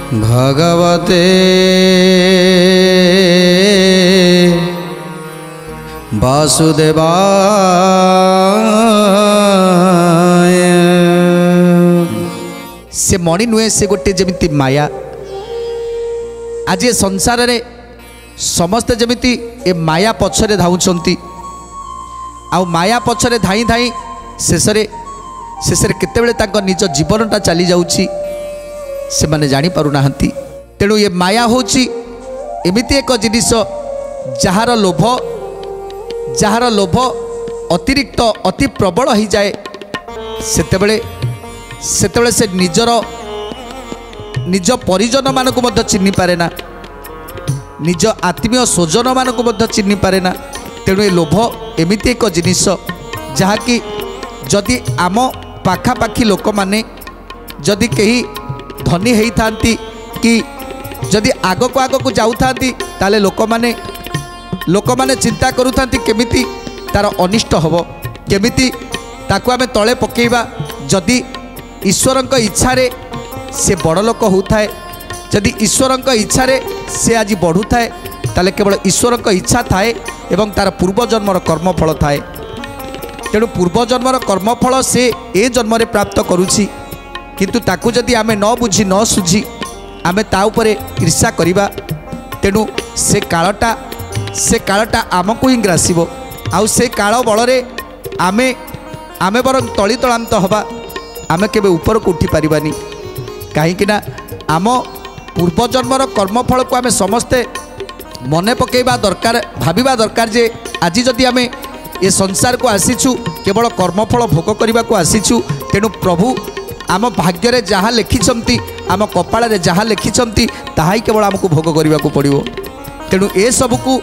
भगवते वासुदेवाय। से मणि नुहे से गोटे जमिति माया। आज ये संसार रे समस्ते जमिति ए माया पछरे धाउछंती। आ माया पछरे धाई धाई शेषरे केतेबेले तांको निज जीवनटा चली जाउछि से माने जानी पारु नाहंती। तेणु ये माया होछि एमिति एक जिनिस जहार लोभ अतिरिक्त अति प्रबल हो जाए सेतेबेले से निज परिजन मानक मध्य चिन्हि पारे ना, निज आत्मीय स्वजन मानक मध्य चिन्हि पारे ना। तेणु ये लोभ एमिति एक जिनिस जहाँकि जदि आम पाखापाखि लोक माने जदि कहीं धनी होता कि जदि आग को जाऊँ ताले लोक माने चिंता करुता केमिति तार अनिष्ट हम केमिति ताकू आमे तले पकेबा। जदि ईश्वरंक इच्छारे से बड़ लोक होता है, जदि ईश्वरंक इच्छारे से आज बढ़ू थाए ताले केवल ईश्वरंक इच्छा थाए एवं तार पूर्वजन्मर कर्मफल थाए। तेणु पूर्वजन्मर कर्मफल से ए जन्म रे प्राप्त करुछि, किंतु ताकू जदि आमे न बुझी न सुझी आमे ता उपरे ईर्षा करिबा तेणु से कालटा आमको ही ग्रासिब। आउ से काल बलरे आमे बरं तली तलांत हवा, आमे केबे ऊपर को उठी पारिबानी। कहीं आम पूर्वजन्मर कर्मफल को आमे समस्ते मने पकेबा दरकार, भाबिबा दरकार जे आज जदि आमे ये संसार को आसीचु केवल कर्मफल भोग करने को आसीचु। तेणु प्रभु आम भाग्य रे जहाँ लिखिछंती, आम कपाल रे जहाँ लिखिछंती ताहा ही केवल आमको भोग करने को पड़िबो। तेणु ए सबको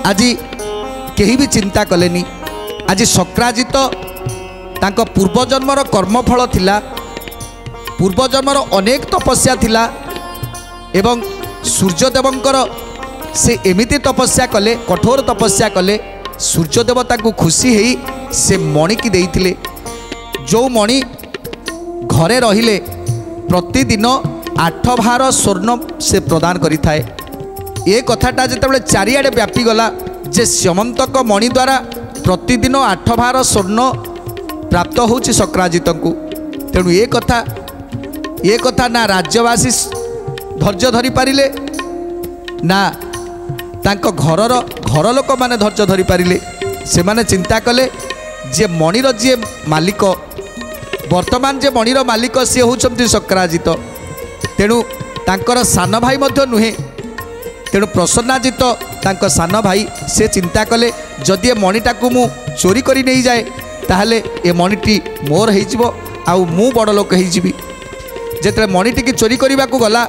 आज केही भी चिंता कलेनी। आज शक्राजित तांको पूर्वजन्मर कर्मफल थिला, पूर्वजन्मर अनेक तपस्या थिला एवं सूर्यदेवंकर से एमिति तपस्या कले, कठोर तपस्या कले। सूर्यदेवता को खुशी है से मणि की देइथिले। जो मणि घरे रहिले प्रतिदिन 8 भार स्वर्ण से प्रदान करिथाए। ये कथाटा जितेबाला चारिआडे व्यापी गला जे स्यमंतक मणि द्वारा प्रतिदिन 8 भार स्वर्ण प्राप्त होछि शक्राजित को। तेणु ये कथा ना राज्यवासी धैर्य धरी पारिले ना तांको घर लोक माने धैर्य धरी पारिले। से माने चिंता कले जे मणिर जे मालिक वर्तमान जे मणिर मालिक सी होउछंती शक्राजित। तेणु तांकर सान भाई मध्य नुहे। तेणु प्रसन्नाजित तांको सान भाई से चिंता कले जदि ए मणिटा को मु चोरी करी नहीं जाए ताहले ए मणिटी मोर होइजिबो आउ मु बड़ लोक होइजिबी। जेतले मणिटी की चोरी करने को गला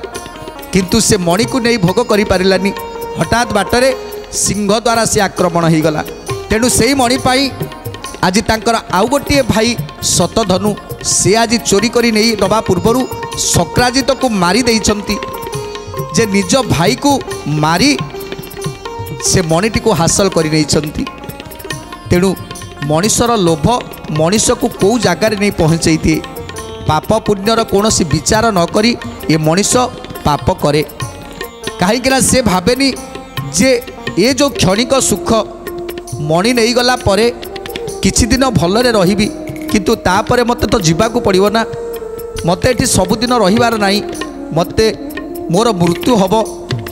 किंतु से मणि को नहीं भोग करि पारिलानी। हठात बाटरे सिंह द्वारा से आक्रमण हो गला। तेणु से ही मणि पाई आज तांकर आउ गोटे भाई शतधनु से आज चोरी करी नहीं नवा पूर्वर शक्राजित को मारी देइछंती। जे निज भाई को मारी से मणिटी को हासिल करी नहीं। तेणु मनुष्यर लोभ मनुष्य को कौ जगार नहीं पहुँचे दिए। पाप पुण्यर कौन विचार न करी ये मनुष्य पाप करे। कहीं से भावेनी जे ये जो क्षणिक सुख मणि नहीं गला परे किछि दिन भलरे रहिबी किंतु तापरे मते तो जीवाकू पड़िबो ना। मते एठी सबुदिन रहिबार नाही, मते मोर मृत्यु हब,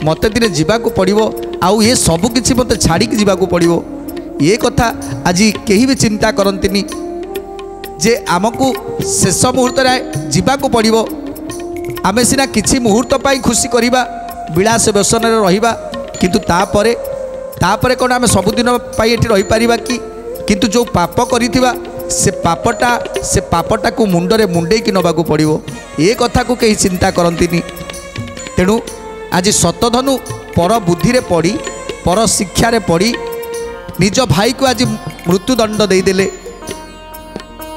मते दिने जीवाकू पड़िबो आउ ये सब किछि मते छाड़िक जीवाकू पड़िबो। ये कथा आज केही भी चिंता करंतिनी जे आमको शेष मुहूर्त रे जीवाकू पड़िबो। आमे सिना किछि मुहूर्त पाई खुशी करिबा विलास व्यसन रे रहिबा किंतु तापरे कौन आम सबुदिन पाई एठी रही पारिबा कि? किंतु जो पाप करिथिबा से पापटा को मुंडरे मुंडे की नबाकू पड़िबो। ये कथा को कहीं चिंता करंतिनी। तेणु आज शतधनु पर बुद्धि रे पड़ी पर शिक्षा रे पड़ी निज भाई को आज मृत्युदंड देदेले।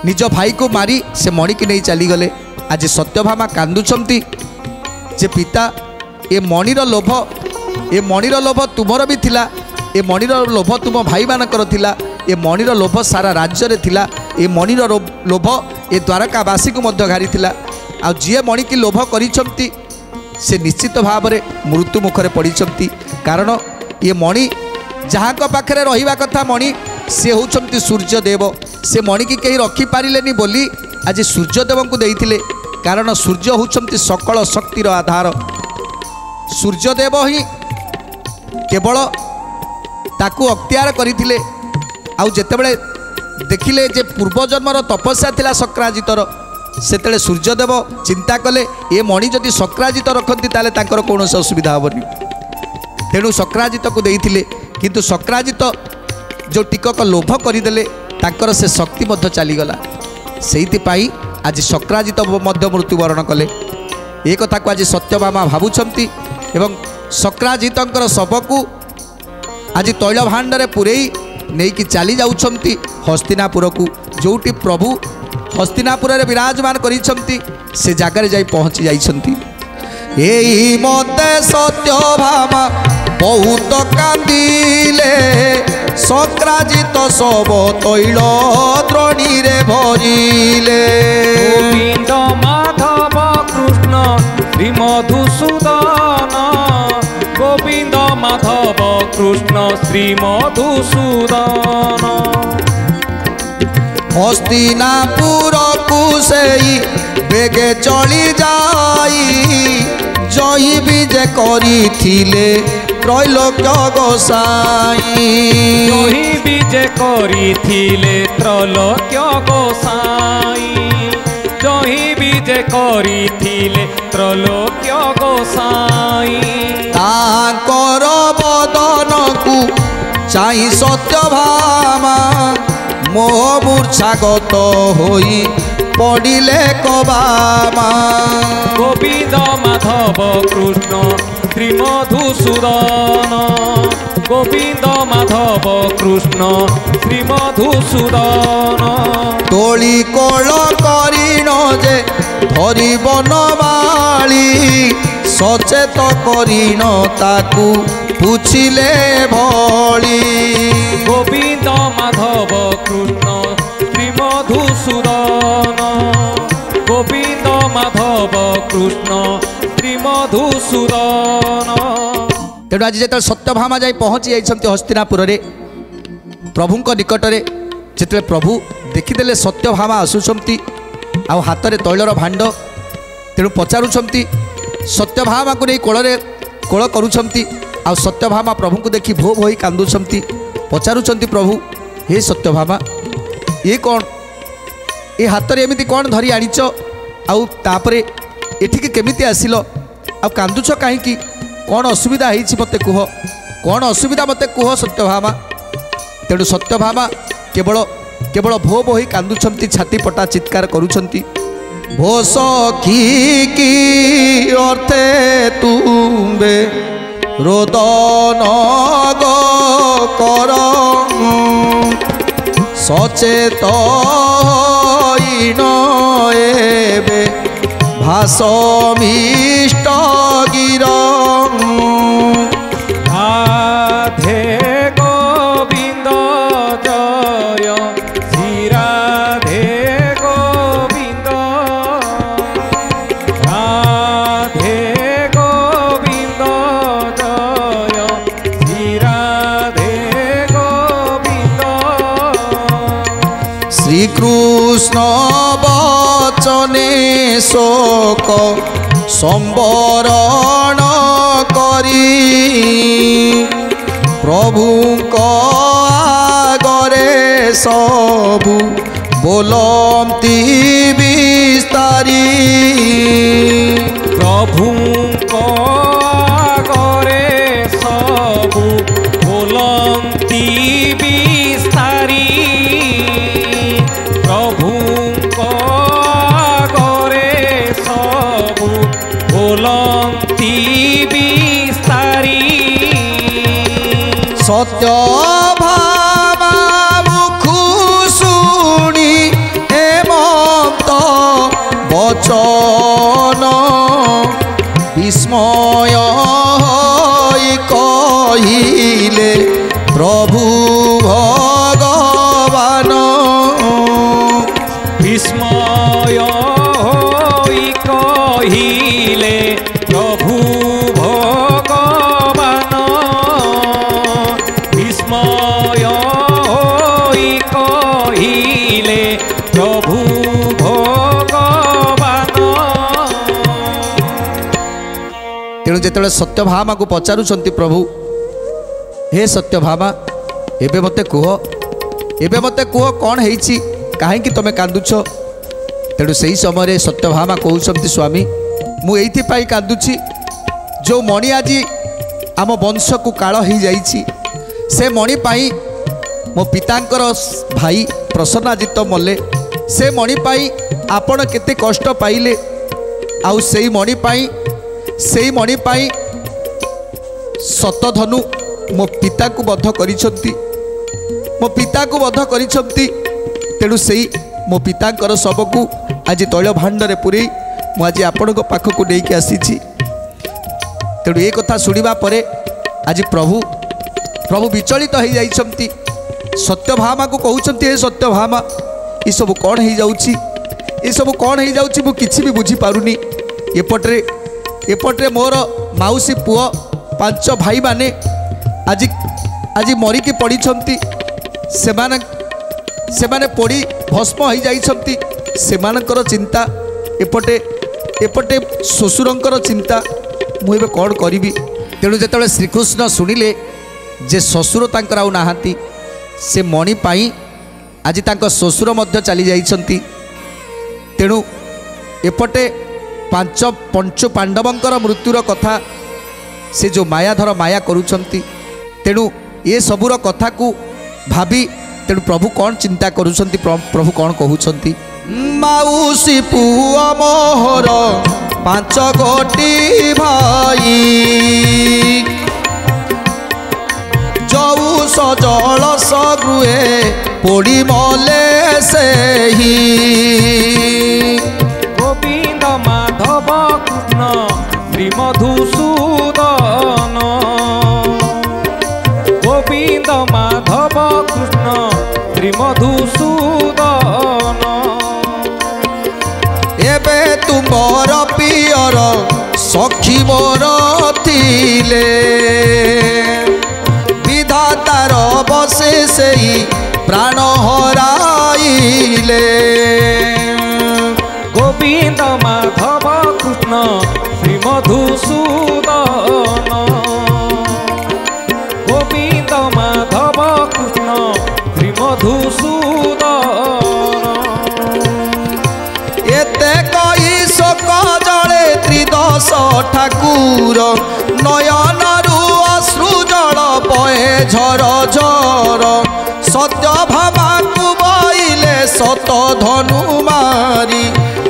निज भाई को मारी से मणि की नहीं चलीगले। आज सत्यभामा कांदुछंती जे पिता ए मणिर लोभ तुमर भी थिला, ए मणिर लोभ तुम भाई मानकर थिला, ए मणिर लोभ सारा राज्य रे थिला, ए मणिर लोभ ए द्वारकावासी को मध्य घारी थिला। आ जी मणि की लोभ करिछंती से निश्चित भाव में मृत्यु मुखरे पड़ती। कारण ये मणि जहाँ पाखे रहा कथा मणि सी होती सूर्यदेव। से मणि की कहीं रखिपारे बोली आज सूर्यदेव को देते। कारण सूर्य होती सकल शक्तिर आधार। सूर्यदेव ही केवल ताकू अख्तियार करथिले। आउ जेतेबेले देखिले जे पूर्वजन्मर तपस्या थिला सक्राजितर सेतेले सूर्यदेव चिंता कले ए मणि जदि सक्राजित रखती ताले तांकर कौनसी असुविधा हेबनी। तेणु सक्राजित को देइथिले किंतु सक्राजित जो टिकक लोभ करदेले तांकर से शक्ति मध्य चलीगला। सेइथिपाई आज सक्राजित मध्य मृत्युवरण कले। ए कथा को आज सत्यभामा भावुछंती एवं सक्राजितंकर शवकू आज तैल भाण्डरे पुरेई नहीं कि चली जाउछंती हस्तिनापुर को। जोटी प्रभु हस्तिनापुर रे विराजमान करिछंती से जगार जाई पहुँची जाइछंती। एई मते सत्यभामा बहुत कांदिले सक्राजित सब तैल द्रोणी रे भरिले। गोविंद माधव कृष्ण श्री मधुसूदन गोविंद माधव कृष्ण श्री मधुसूदन। हस्तिनापुर को सेई बेगे चली जाई जही विजय करिथिले त्रैलोक्य गोसाई। जही विजय करिथिले त्रैलोक्य गोसाई। जही विजय करिथिले त्रैलोक्य गोसाई। तांकर बदन को चाहि सत्यभामा मोह मूर्छागत होई पड़िले कबामा। गोविंद माधव कृष्ण श्री मधुसूदन गोविंद माधव कृष्ण श्री मधुसूदन। तोली कोल करिन जे धरी बनमाली सचेत करिन ताकू पूछिले भली। गोविंद माधव कृष्ण श्री मधुसूदन गोविंद माधव कृष्ण श्री मधुसूदन। तेणु आज जो सत्यभामा जाई पहुँची जाइछंती हस्तिनापुर रे प्रभुंक निकट रे जिते प्रभु देखिदेले सत्यभामा आसुछंती आ हाथ में तैलर भाण्ड। तेणु पचारुछंती सत्यभामा को नहीं कोल करुछंती। आ सत्यभामा प्रभु को देखी भो भोई कांदुछंती। पचारुछंती प्रभु हे सत्यभामा ये कौन ये हाथ में एमती कौन धरी आनीच आउ तापरे एठिके केमिति आसिल आ कांदुछ कहीं कौन असुविधा होइछि मते कुह कौन असुविधा मते कुह सत्यभामा। तेणु सत्यभामा केवल केवल भो भोई कांदुछंती छाती पटा चित्कार करुछंती। भो सखी की अर्थे तुम्बे रोदन गो कर सचेत एबे भासमिष्ट गिर। राधे गोविंद जय श्री राधे गोविंद। राधे गोविंद जय श्री राधे गोविंद। श्री कृष्ण बचने शोक संबरण करी प्रभुंक आगरे सबु बोलती विस्तारी। प्रभुंक आगरे सबु बोलती विस्तारी। प्रभुंक आगरे सबु बोलती विस्तारी। सत्यभामा मुखु शुणी हेमंत बचन विस्मय होई कहिले प्रभु भगवान। विस्मय होई कहिले प्रभु तेणु जिते सत्यभामा को पचारुंट प्रभु हे सत्यभामा एबे मते कुह कौन है कहीं तुम कांदुछ। तेणु से ही समय सत्यभामा कहते स्वामी मु एइथिपाई कांदुछि जो मणि आज आम वंश को काल हो जाइछि से मणि पाई मो पितांकर भाई प्रसन्नाजित मले से मणि पाई आपण केते कष्ट पाइले आउ सेई मणि पाई शतधनु मो पिता को बद्ध करिछंती तेणु सेई मो पितांकर शव को आज तैल भांडरे पुरे मुझे आपण पाखक नहीं आसी। तेणु ये कथा शुणा पर आज प्रभु विचलित हो जाइछंती सत्यभामा को कहते हे सत्यभामा ये सब कौन हो जाउछि ये सब कौन हो जाउछि मु किछि भी बुझी पारुनी। एपटे मोर माउसी पुओ 5 भाई माने आज मरिकी पड़ीछंती सेमाने पड़ी भस्म हो जाइछंती सेमानकर चिंता एपटे श्वशुरंकर चिंता मुझे कौन करी। तेणु जो श्रीकृष्ण शुणिले जे श्वशुर तांकर आउ नाहांती से मणि पाई आज तांको श्वशुर मध्य चली जाइछंती। तेणु एपटे पंचु पांडवंकर मृत्युर कथा से जो मायाधर माया करुछंती तेणु ये सबुर कथा को भाबी तेणु प्रभु कौन चिंता करुछंती प्रभु कौन कहउछंती माउसी पुआ मोहर 5 गोटी भाई जऊ सजल सगृहे पोड़ी मले से ही गोविंद माधव कृष्ण श्री मधुसूदन गोविंद माधव कृष्ण श्री मधुसूदन एबे तुमर पियर सखी मोर थिले विधातार बसे से प्राण हराइले गोविंद माधव कृष्ण श्री मधुसूदन गोविंद माधव कृष्ण श्री मधुसूदन एते कई शोक जले त्रिदश ठाकुर नयनरु अश्रु जल बहे झर झर सत्यभामा को बइले शत धनु मारी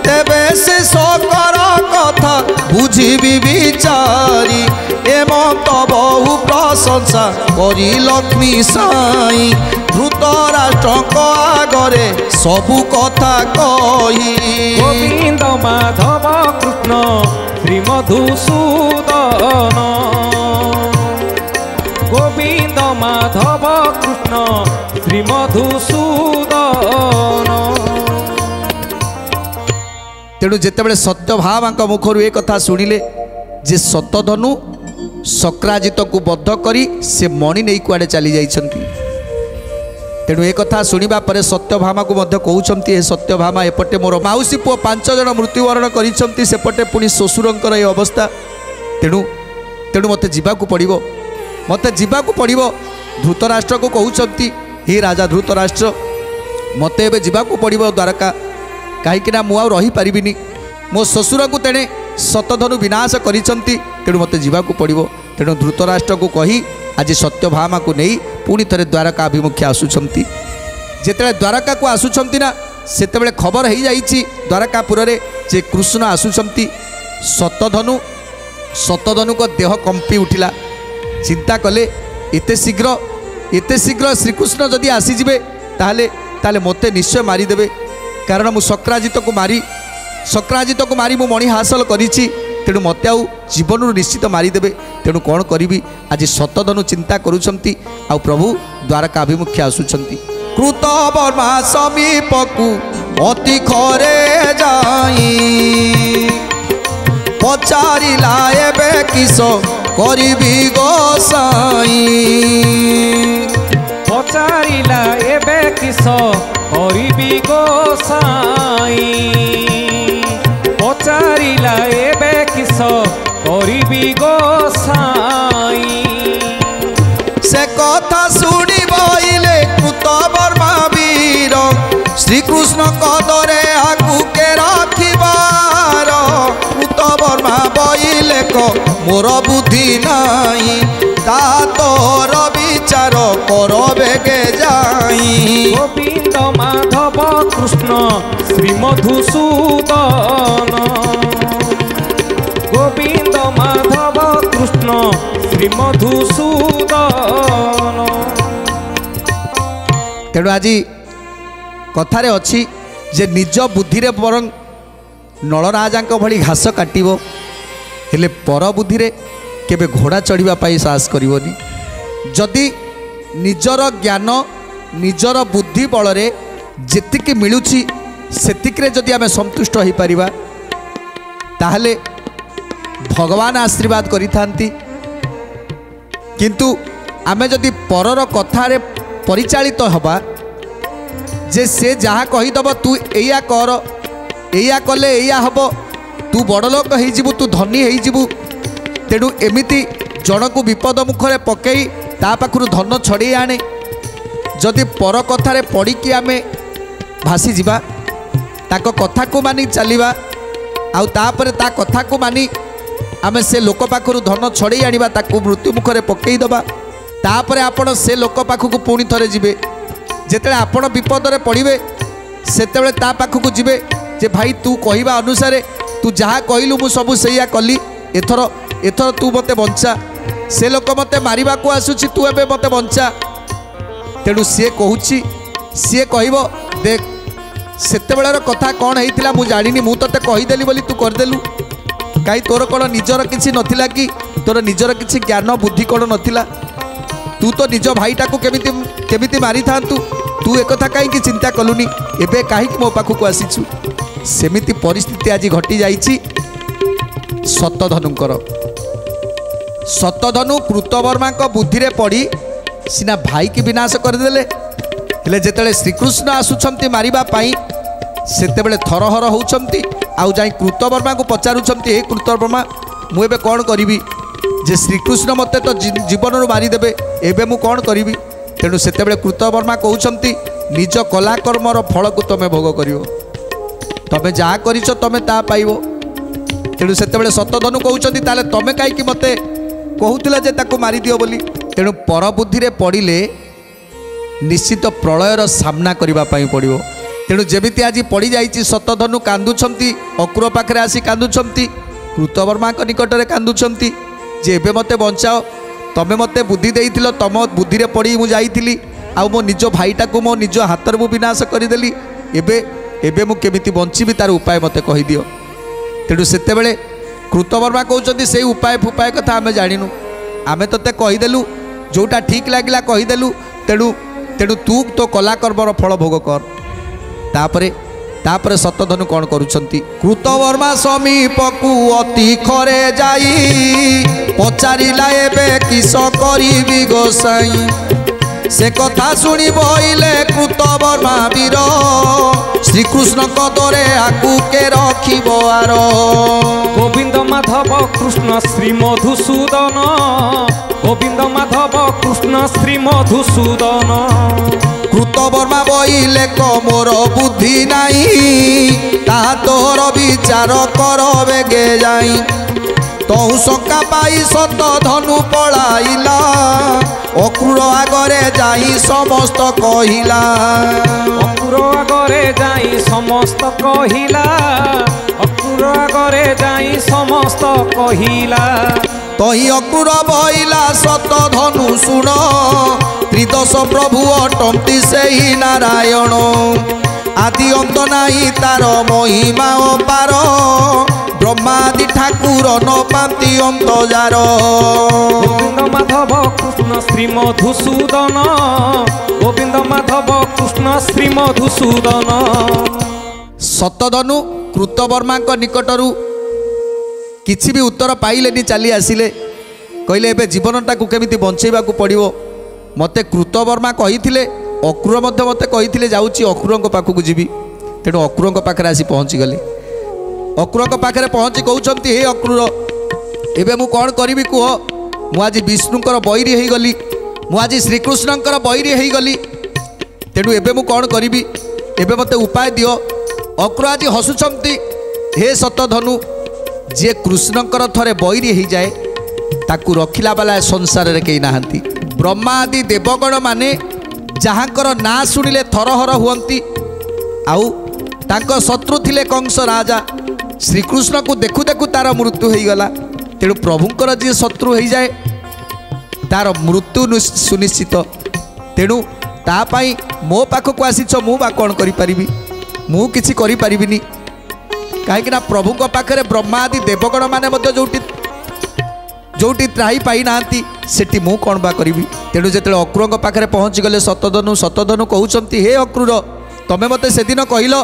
तेबे से शोकर कथा बुझिबी विचारी एमत बहु प्रशंसा करी लक्ष्मी साई धृतराष्ट्र आगरे सबु कथा कही गोविंद माधव कृष्ण श्री मधुसूदन गोविंद माधव कृष्ण श्री मधुसूदन। तेणु जितेबाला सत्यभामा मुखर ए कथा शुणिले जे शतधनु शक्राजित को बद्ध करी से मणि नहीं कुआडे चली जाइछंती। तेणु एक कथा शुणिबा परे सत्यभामा को मध्य कहउछंती हे सत्यभामा एपटे मोर माउसी पुओ 5 जन मृत्युवरण करिछंती सेपटे पुनी श्वशुरंकर ए अवस्था तेणु मते जीवाकू पड़िबो धृतराष्ट्र को कहउछंती हे राजा धृतराष्ट्र मते एबे जीवाकू पड़िबो द्वारका कहीं मु आ रही पारिबिनी मो श्वशुर को तेणे शतधनु विनाश करिछंती तेणु मते जीवाकू पड़िबो। तेणु धृतराष्ट्र को कही आज सत्यभामा को नहीं पुणी थे द्वारका अभिमुखे आसुंच जिते द्वारका को आसुंच ना से खबर हो जाइए द्वारकापुर जे कृष्ण आसुंच शतधनु को देह कंपी उठिला चिंता कले एते शीघ्र श्रीकृष्ण जदि आसीजे ताले मते निश्चय मारिदेवे कारण मु शक्राजित को मारी मु मणि हासिल करिछि तेणु मत आउ जीवन निश्चित मारिदेवे तेणु कौन करी आज शतधनु चिंता करुछंती आउ प्रभु द्वारका अभिमुखे आसुछंती कृत वर्मा समीप को अति खरे जाई पचारिला एबे किस करिबी गोसाई पचारिला एबे किस करिबी गोसाई पचारिला एबे किस କରିବି ଗୋସାଇଁ। से कथा शुणी बइले कृतवर्मा वीर श्रीकृष्ण कदरे आकु के रखिबार। कृतवर्मा बइले क मोर बुद्धि नाही ता तोर विचार कर बेगे जाई। गोविंद माधव कृष्ण श्री मधुसूदन। गोविंद माधव कृष्ण श्री मधुसूदन। तेणु आज कथारे अच्छी जे निज बुद्धि रे बरं नलराजा भली घास काटिबो हेले पर बुद्धि रे केबे घोड़ा चढ़िबा पाई साहस करिवोनी। जदि निजर ज्ञान निजर बुद्धि बल रे जेतिकी मिलुछि सेतिकरे जदि आमे संतुष्ट होई परिबा ताहले भगवान आशीर्वाद करिथांती। किंतु आमे जदि परर कथारे परिचालित हबा जे से जहाँ कहीदब तू एया कर एया कले एया हब तू बड़ लोक हो तू धनी हो तेणु एमिति जन को विपद मुखरे पकई ता पाखु धन छड़े आने जदि पर कथारे पड़ी कि आमे भासी जीवा ताको कथा को मानी चलिबा आउ तापरे ता कथा को मानी आमे से लोक पाखु धन छड़े आनिबा ताको मृत्यु मुखरे पकई दबा तापरे आपण से लोक पाखु पुणी थरे जिबे जेतेले आपण विपद रे पड़िबे सेतेबेले ता पाखु जिबे जे भाई तू कहिबा अनुसारे तू जहाँ कहलु मु सबु सैया कली एथर एथर तू मते बंचा से लोक मते मारिबा को आसुची तू एबे मते बंचा। तेणु सी कहूची सी कहब देख सेतेबेलर कथा कौन होइतिला मु जानिनी मु तते कहिदेली बोली तू करदेलु काई तोर कौन निजर किछि नथिला कि तोर निजर किछि ज्ञान बुद्धि कौन नथिला तू तो निज भाईटा को केमिति केमिति मारी थांतु तू एक कथा काई चिंता कलुनी एबे काहे मो पाखु को आसीछु। सेमिति परिस्थिति आज घटी जाइछि सतधनुकर सतधनु कृतवर्मा बुद्धि रे पड़ी सिना भाई की विनाश करदेले हेले जेतेले श्रीकृष्ण आसुछंती मारिबा पाई सेतेबेले थरहर होउछंती आउ जाई कृतवर्मा को पचारुछंती हे कृतवर्मा मु एबे कोन करिवि जे श्रीकृष्ण मते तो जीवन रो मारी देबे एबे मु कोन करिवि। तेणु सेतेबेले कृतवर्मा कहउछंती निज कला कर्मर फल को तमे भोग करिवो तमे जहाँ करिछ तमे ता पाइबो। तेणु सेतेबेले सतधनु कहउछंती ताले तमे काई कि मते कहउतिला जे ताको मारी दियो बोली। तेणु पर बुद्धि रे पड़िले निश्चित प्रलयर सामना करबा पाई पड़िबो। तेणु जेमिति आज पड़ी जाइछि सतधनु कांदुछंती अक्रूर पाखरे आसी कांदुछंती कृतवर्मा निकट रे कांदुछंती जे एबे मते बंचाओ तमे मते बुद्धि देइथिलो तम बुद्धि रे पड़ी मु जाइथिली आ मो निज भाईटा को मो निज हातर मु विनाश करदेली एबे एबे मु केमिति बंचिबी तार उपाय मते कहि दियो। तेणु सेतेबेले कृतवर्मा कहउछंती से उपाय फुपाय कथा आमे जानिनु आमे तते कहिदेलु जोटा ठीक लागिला कहिदेलु तेणु तेणु तू तो कला कर्मर फल भोग कर। तापरे तापरे सतधनु कौन करुछंती कृतवर्मा समीप को अति खरे जाई पचारिला एबे किस करिबी गोसाई से कथा शुणी बइले कृतवर्मा वीर श्रीकृष्ण कदरे आकु के रखिबो आर। गोविंद माधव कृष्ण श्री मधुसूदन गोविंद माधव कृष्ण श्री मधुसूदन कृतवर्मा बइले क मोर बुद्धि नाही ता तोर विचार कर बेगे जाई तहु शंका पाई सतधनु पळाइला अक्रूर आगरे जाई समस्त कहिला अक्रूर आगरे जाई समस्त कहिला अक्रूर आगरे जाई समस्त कहिला तही अक्रूर बइला सतधनु सुण त्रिदश प्रभु अटंती सेही नारायण आदि अंत नाही तार महिमा अपार ब्रह्मादि ठाकुर न पाती अंत जार। गोविंद माधव कृष्ण श्री मधुसूदन गोविंद माधव कृष्ण श्री मधुसूदन। सतधनु कृतवर्मा निकटरू किछि भी उत्तर पाइलेनी चली आसिले कहले एबे जीवनटा को केमिति बंचेबा को पड़िबो मते कृतवर्मा कहिथिले अक्रूर मते मते कहिथिले जाउची अक्रूरଙ୍କ पाखକୁ जीवी तेणु अक्रूरଙ୍କ पाखरे आसी पहुँची गले अक्रूरଙ୍କ पाखरे पहुँची कहउछंती हे अक्रूर एबे मु कौन करी कुह मु आज विष्णुकर बैरी हो गली मु आज श्रीकृष्णकर बैरी हो गली तेणु एबे मु कौन करी एबे मते उपाय दियो। अक्रूर आज हसुचंती हे सतधनु जे कृष्णकर थरे बैरी हो जाए ताकू रखिला वाला संसार रे कई नाहंती। ब्रह्मा आदि देवगण माने जहाँकर ना शुणिले थरहर हुअंती आउ तांको शत्रु थिले कंस राजा श्रीकृष्ण को देखु देखु तार मृत्यु हो गला। तेणु प्रभुंकर जी शत्रु हो जाए तार मृत्यु सुनिश्चित। तेणु तापाई मो पाखक आसीच मु बा कौन करी मु किछि करि परिबिनी कहीं प्रभु पाखे ब्रह्मा आदि देवगण माने जोटी जोटी त्राही पाई नांती सेठी मु कौन बा करी। तेणु जो अक्रूर पाखे पहुँची गले सतधनु सतधनु कहते हे अक्रूर तमें मते से दिन कहल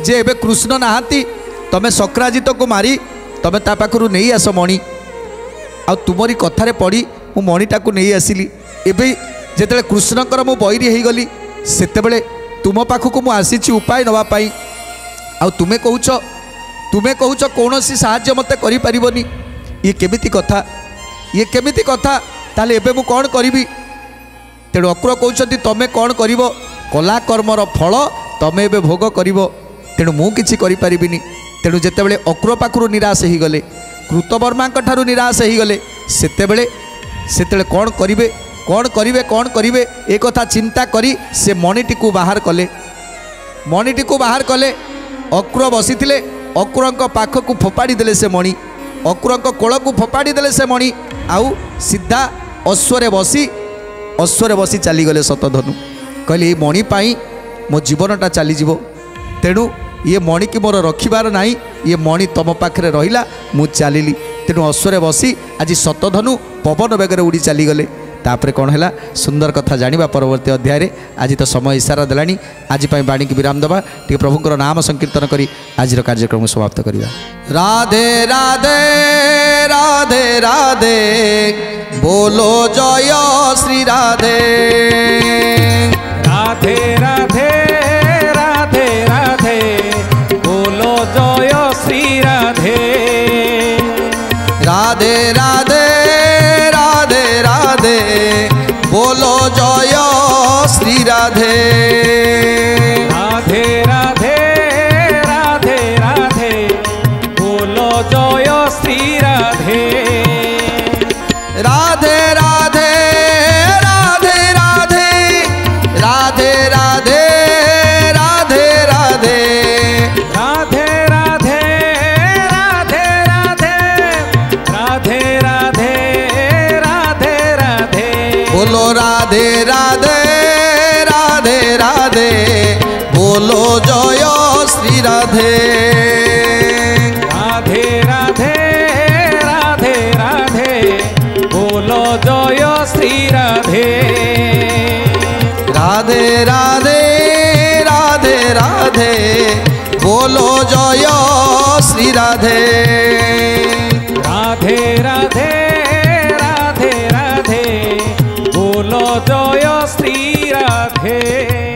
जे एबे कृष्ण नाहांती तमें शक्राजित को मारी तमें ता पाखरु नहीं आस मणि आ तुमरी कथारे पड़ी मु मणिटा को नहीं आसिली। एबे जेतेले कृष्णकर मु बैरी हो गली सेतेबेले तुम पाखक मु आसीची उपाय नवा पाई आ तुमे कहूच कौन साहाय्य मते करि परिबनी। ये केमिति कथा ताले एबे मु कौन करी। तेणु अक्रूर कहते तमें कौन कर कला कर्मर फल तमें एबे भोग कर तेणु मु किछि करि परिबिनी। तेणु जेतेबेले अक्रूर पाखरु निराश हो गले कृतवर्मा ठारू निराश हो गले सेतेबेले कौन करिवे एक कथा चिंता करी से मणिटी को बाहर कले अक्रूर बसीथिले अक्रूरଙ୍କ पाखକୁ फोपाड़ी देले से मणि अक्रूरଙ୍କ कोलକୁ फोपाड़ी देले से मणि आउ सीधा अश्वरे बसी चली गले सतधनु कहले ये मणि पाई मो जीवनटा चली जीवो। तेणु ये मणि की मोर रखिबार नाही ये मणि तम पाखरे रहिला मु चलिली। तेणु अश्वरे बसी आज सतधनु पवन बेगर उड़ी चली गले। तापर कौन है सुंदर कथा जानिबा परवर्ती अध्याय रे। आज तो समय इशारा देलानी आज बाणी की विराम दबा टे प्रभुंकर नाम संकीर्तन करी आज कार्यक्रम समाप्त करिया। राधे राधे राधे राधे बोलो जय श्री राधे राधे राधे राधे राधे बोलो जय श्री राधे राधे राधे राधे राधे बोलो जय श्री राधे राधे राधे राधे राधे बोलो जय श्री राधे राधे राधे राधे राधे राधे राधे राधे राधे राधे राधे राधे राधे राधे राधे राधे बोलो राधे राधे राधे राधे बोलो जय श्री राधे राधे राधे राधे राधे बोलो जय श्री राधे राधे राधे राधे राधे बोलो जय श्री राधे राधे राधे राधे राधे बोलो जय श्री राधे।